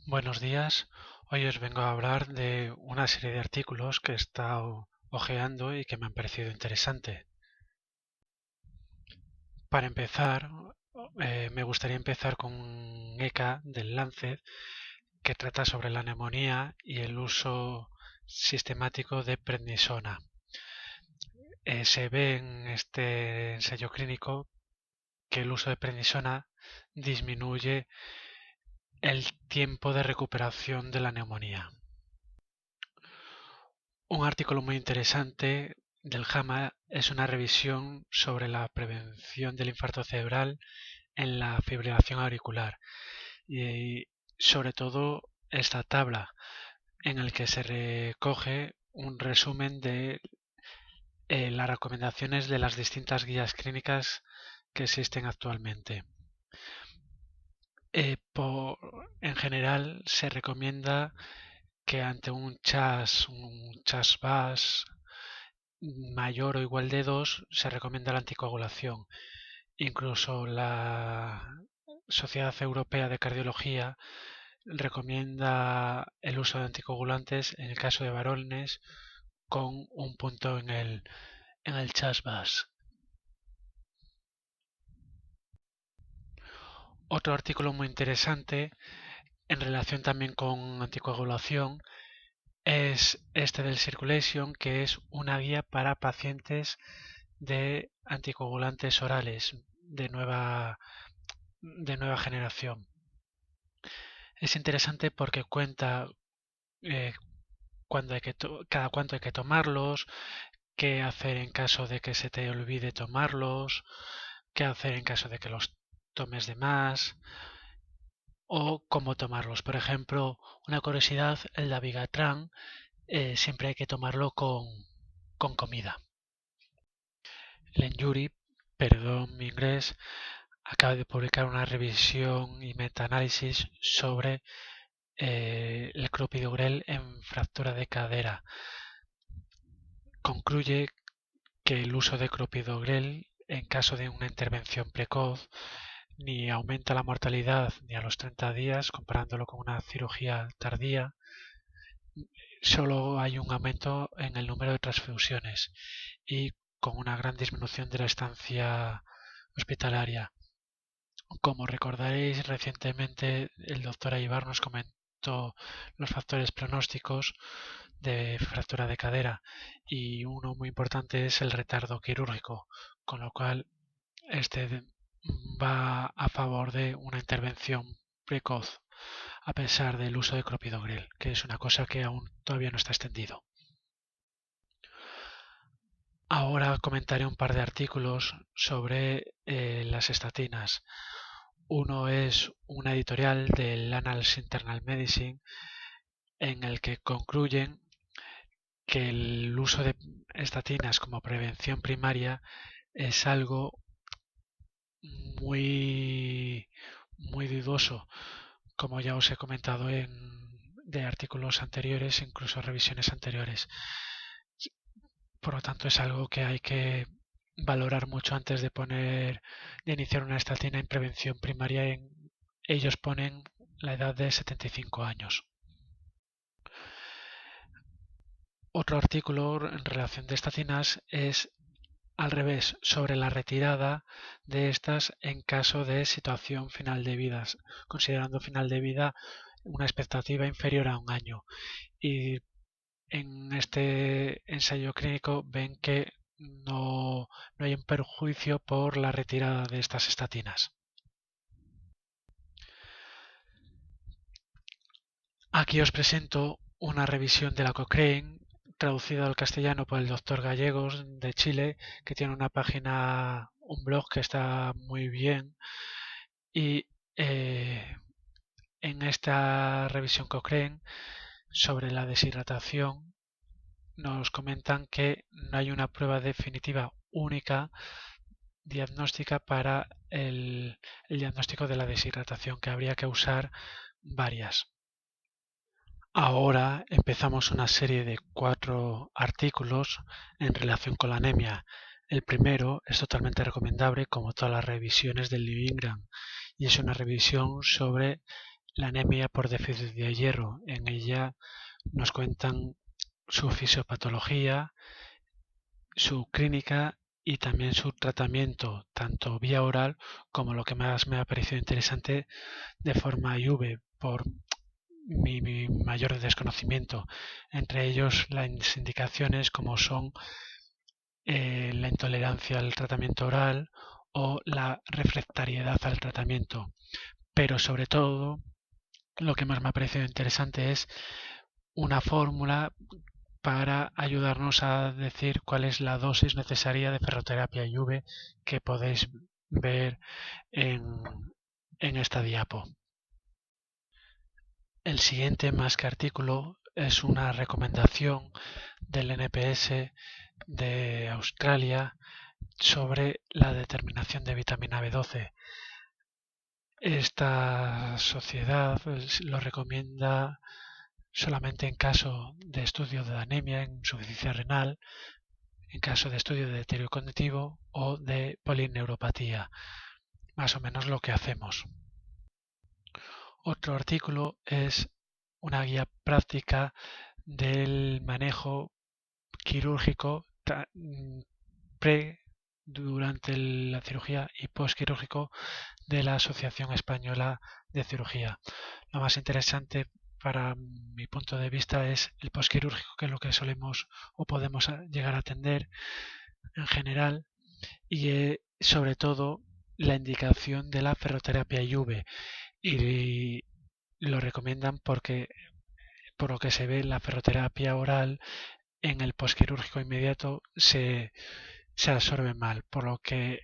Buenos días. Hoy os vengo a hablar de una serie de artículos que he estado hojeando y que me han parecido interesante. Para empezar, me gustaría empezar con un ECA del Lancet que trata sobre la neumonía y el uso sistemático de prednisona. Se ve en este ensayo clínico que el uso de prednisona disminuye el tiempo de recuperación de la neumonía. Un artículo muy interesante del JAMA es una revisión sobre la prevención del infarto cerebral en la fibrilación auricular y sobre todo esta tabla en el que se recoge un resumen de las recomendaciones de las distintas guías clínicas que existen actualmente. En general se recomienda que ante un CHAS-VAS mayor o igual de 2 se recomienda la anticoagulación. Incluso la Sociedad Europea de Cardiología recomienda el uso de anticoagulantes en el caso de varones con un punto en el CHAS-VAS. Otro artículo muy interesante en relación también con anticoagulación es este del Circulation, que es una guía para pacientes de anticoagulantes orales de nueva generación. Es interesante porque cuenta eh, cada cuánto hay que tomarlos, qué hacer en caso de que se te olvide tomarlos, qué hacer en caso de que los tomes de más o cómo tomarlos. Por ejemplo, una curiosidad, el Dabigatran siempre hay que tomarlo con comida. Lenjuri, perdón mi inglés, acaba de publicar una revisión y metaanálisis sobre el clopidogrel en fractura de cadera. Concluye que el uso de clopidogrel en caso de una intervención precoz ni aumenta la mortalidad ni a los 30 días comparándolo con una cirugía tardía, solo hay un aumento en el número de transfusiones y con una gran disminución de la estancia hospitalaria. Como recordaréis, recientemente el doctor Aybar nos comentó los factores pronósticos de fractura de cadera y uno muy importante es el retardo quirúrgico, con lo cual este va a favor de una intervención precoz a pesar del uso de clopidogrel, que es una cosa que aún todavía no está extendido. Ahora comentaré un par de artículos sobre las estatinas. Uno es una editorial del Annals Internal Medicine en el que concluyen que el uso de estatinas como prevención primaria es algo muy, muy dudoso, como ya os he comentado de artículos anteriores, incluso revisiones anteriores. Por lo tanto, es algo que hay que valorar mucho antes de iniciar una estatina en prevención primaria. Ellos ponen la edad de 75 años. Otro artículo en relación de estatinas es al revés, sobre la retirada de estas en caso de situación final de vida, considerando final de vida una expectativa inferior a un año. Y en este ensayo clínico ven que no hay un perjuicio por la retirada de estas estatinas. Aquí os presento una revisión de la Cochrane traducida al castellano por el doctor Gallegos de Chile, que tiene una página, un blog que está muy bien. Y en esta revisión Cochrane sobre la deshidratación nos comentan que no hay una prueba definitiva única diagnóstica para el diagnóstico de la deshidratación, que habría que usar varias. Ahora empezamos una serie de 4 artículos en relación con la anemia. El primero es totalmente recomendable, como todas las revisiones del New England, y es una revisión sobre la anemia por déficit de hierro. En ella nos cuentan su fisiopatología, su clínica y también su tratamiento, tanto vía oral como lo que más me ha parecido interesante de forma IV, por mi mayor desconocimiento. Entre ellos las indicaciones como son la intolerancia al tratamiento oral o la refractariedad al tratamiento. Pero sobre todo, lo que más me ha parecido interesante es una fórmula para ayudarnos a decir cuál es la dosis necesaria de ferroterapia IV que podéis ver en, en esta diapo. El siguiente, más que artículo, es una recomendación del NPS de Australia sobre la determinación de vitamina B12. Esta sociedad lo recomienda solamente en caso de estudio de anemia, insuficiencia renal, en caso de estudio de deterioro cognitivo o de polineuropatía. Más o menos lo que hacemos. Otro artículo es una guía práctica del manejo quirúrgico durante la cirugía y postquirúrgico de la Asociación Española de Cirugía. Lo más interesante para mi punto de vista es el postquirúrgico, que es lo que solemos o podemos llegar a atender en general, y sobre todo la indicación de la ferroterapia IV, y lo recomiendan porque por lo que se ve la ferroterapia oral en el postquirúrgico inmediato se absorbe mal, por lo que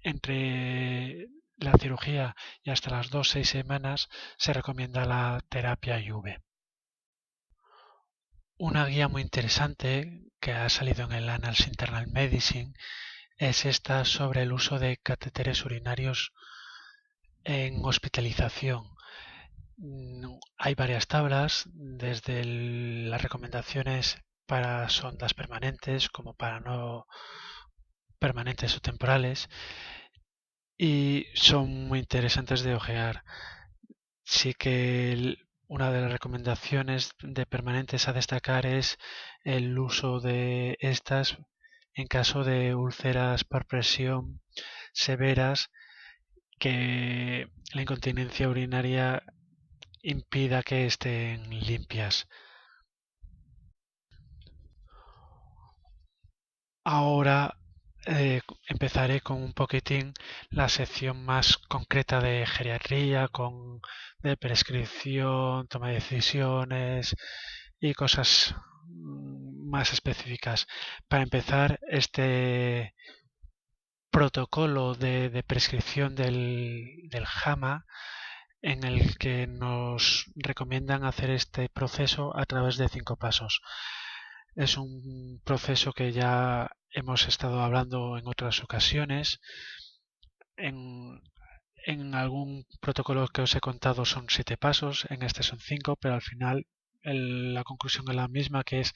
entre la cirugía y hasta las 2-6 semanas se recomienda la terapia IV. Una guía muy interesante que ha salido en el Annals Internal Medicine es esta sobre el uso de catéteres urinarios en hospitalización. Hay varias tablas, desde las recomendaciones para sondas permanentes como para no permanentes o temporales, y son muy interesantes de ojear. Sí que una de las recomendaciones de permanentes a destacar es el uso de estas en caso de úlceras por presión severas, que la incontinencia urinaria impida que estén limpias. Ahora empezaré con un poquitín la sección más concreta de geriatría, de prescripción, toma de decisiones y cosas más específicas. Para empezar, este protocolo de prescripción del JAMA, en el que nos recomiendan hacer este proceso a través de 5 pasos. Es un proceso que ya hemos estado hablando en otras ocasiones. En, en algún protocolo que os he contado son 7 pasos, en este son 5, pero al final la conclusión es la misma, que es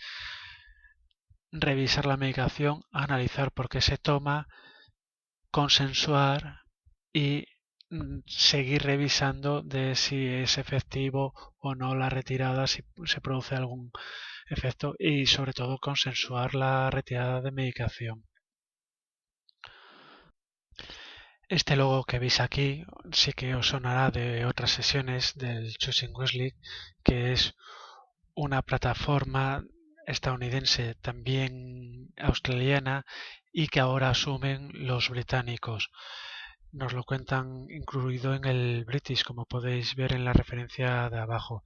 revisar la medicación, analizar por qué se toma, consensuar y seguir revisando de si es efectivo o no la retirada, si se produce algún efecto, y sobre todo consensuar la retirada de medicación. Este logo que veis aquí sí que os sonará de otras sesiones del Choosing Wesley, que es una plataforma estadounidense, también australiana, y que ahora asumen los británicos. Nos lo cuentan incluido en el British, como podéis ver en la referencia de abajo.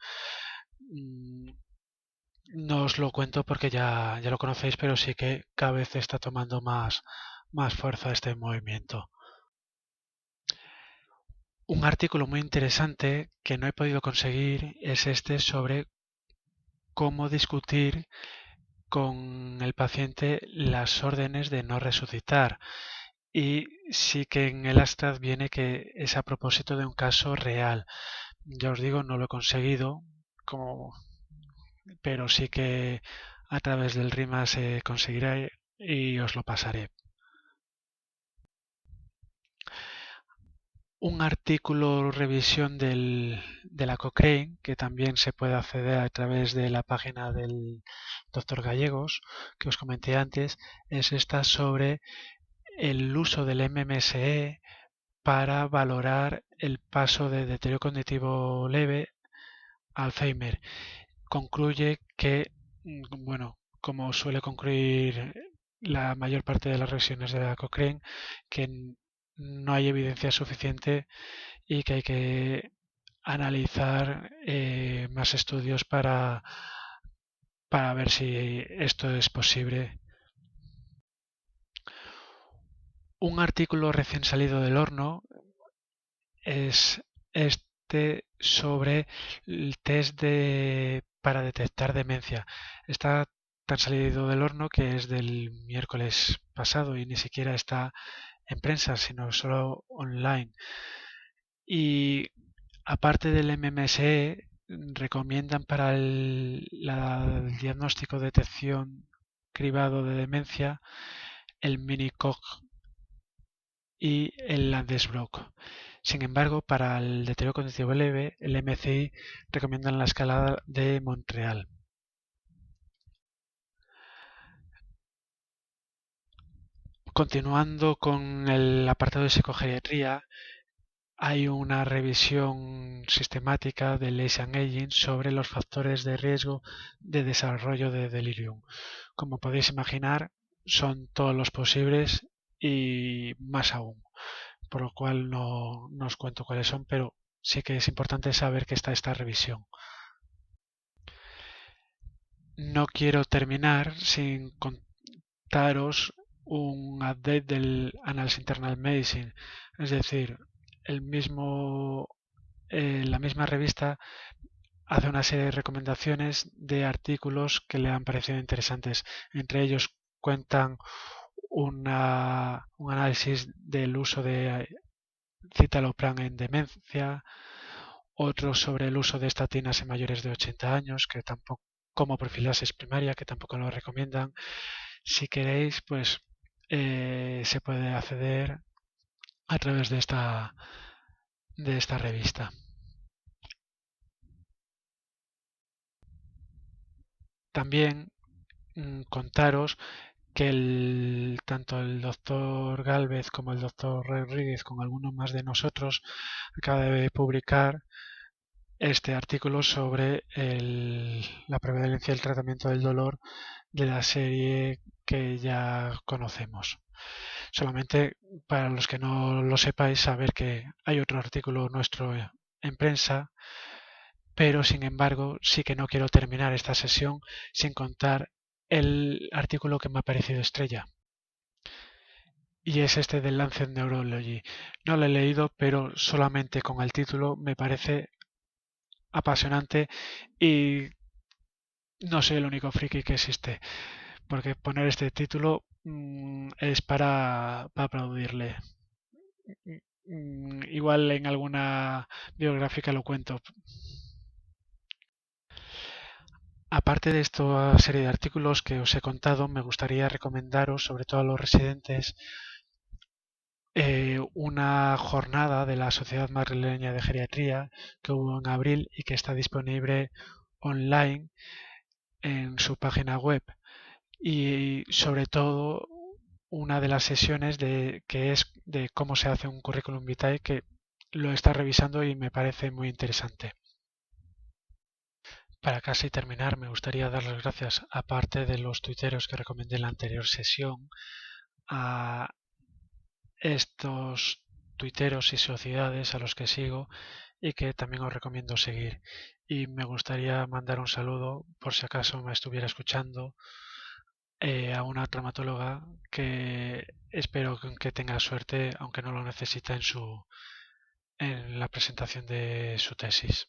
No os lo cuento porque ya lo conocéis, pero sí que cada vez está tomando más fuerza este movimiento. Un artículo muy interesante que no he podido conseguir es este sobre cómo discutir con el paciente las órdenes de no resucitar. Y sí que en el abstract viene que es a propósito de un caso real. Ya os digo, no lo he conseguido, pero sí que a través del RIMA se conseguirá y os lo pasaré. un artículo revisión de la Cochrane, que también se puede acceder a través de la página del doctor Gallegos, que os comenté antes, es esta sobre el uso del MMSE para valorar el paso de deterioro cognitivo leve a Alzheimer. Concluye que, bueno, como suele concluir la mayor parte de las revisiones de la Cochrane, que no hay evidencia suficiente y que hay que analizar más estudios para ver si esto es posible. Un artículo recién salido del horno es este sobre el test para detectar demencia. Está tan salido del horno que es del miércoles pasado y ni siquiera está en prensa, sino solo online. Y aparte del MMSE, recomiendan para el diagnóstico de detección cribado de demencia el Mini-COG y el Landesbrock. Sin embargo, para el deterioro cognitivo leve, el MCI recomiendan la escala de Montreal. Continuando con el apartado de psicogeriatría, hay una revisión sistemática del Asian Aging sobre los factores de riesgo de desarrollo de delirium. Como podéis imaginar, son todos los posibles y más aún, por lo cual no os cuento cuáles son, pero sí que es importante saber que está esta revisión. No quiero terminar sin contaros un update del Annals Internal Medicine, es decir, la misma revista hace una serie de recomendaciones de artículos que le han parecido interesantes. Entre ellos cuentan un análisis del uso de citalopram en demencia, otro sobre el uso de estatinas en mayores de 80 años, que tampoco, como profilaxis primaria, que tampoco lo recomiendan. Si queréis, pues se puede acceder a través de esta revista. También contaros que tanto el doctor Gálvez como el doctor Rodríguez, con algunos más de nosotros, acaba de publicar este artículo sobre la prevalencia y el tratamiento del dolor de la serie que ya conocemos. Solamente para los que no lo sepáis, saber que hay otro artículo nuestro en prensa, pero sin embargo sí que no quiero terminar esta sesión sin contar el artículo que me ha parecido estrella. Y es este del Lancet Neurology. No lo he leído, pero solamente con el título me parece apasionante y no soy el único friki que existe, porque poner este título es para aplaudirle. Igual en alguna biográfica lo cuento. Aparte de esta serie de artículos que os he contado, me gustaría recomendaros, sobre todo a los residentes, una jornada de la Sociedad Madrileña de Geriatría que hubo en abril y que está disponible online en su página web. Y sobre todo una de las sesiones que es de cómo se hace un currículum vitae, que lo está revisando y me parece muy interesante. Para casi terminar, me gustaría dar las gracias, aparte de los tuiteros que recomendé en la anterior sesión, a estos tuiteros y sociedades a los que sigo y que también os recomiendo seguir. Y me gustaría mandar un saludo, por si acaso me estuviera escuchando, a una traumatóloga que espero que tenga suerte, aunque no lo necesita en la presentación de su tesis.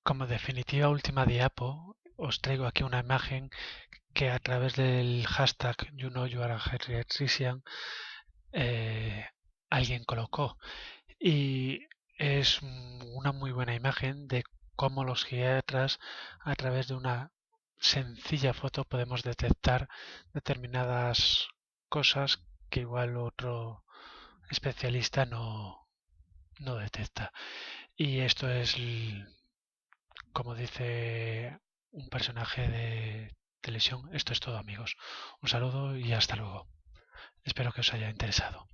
Como definitiva última diapo, os traigo aquí una imagen que a través del hashtag YouKnowYouAreAGeriatrician alguien colocó. Y es una muy buena imagen de cómo los geriatras, a través de una sencilla foto, podemos detectar determinadas cosas que igual otro especialista no detecta. Y esto es, como dice un personaje de televisión, esto es todo amigos. Un saludo y hasta luego. Espero que os haya interesado.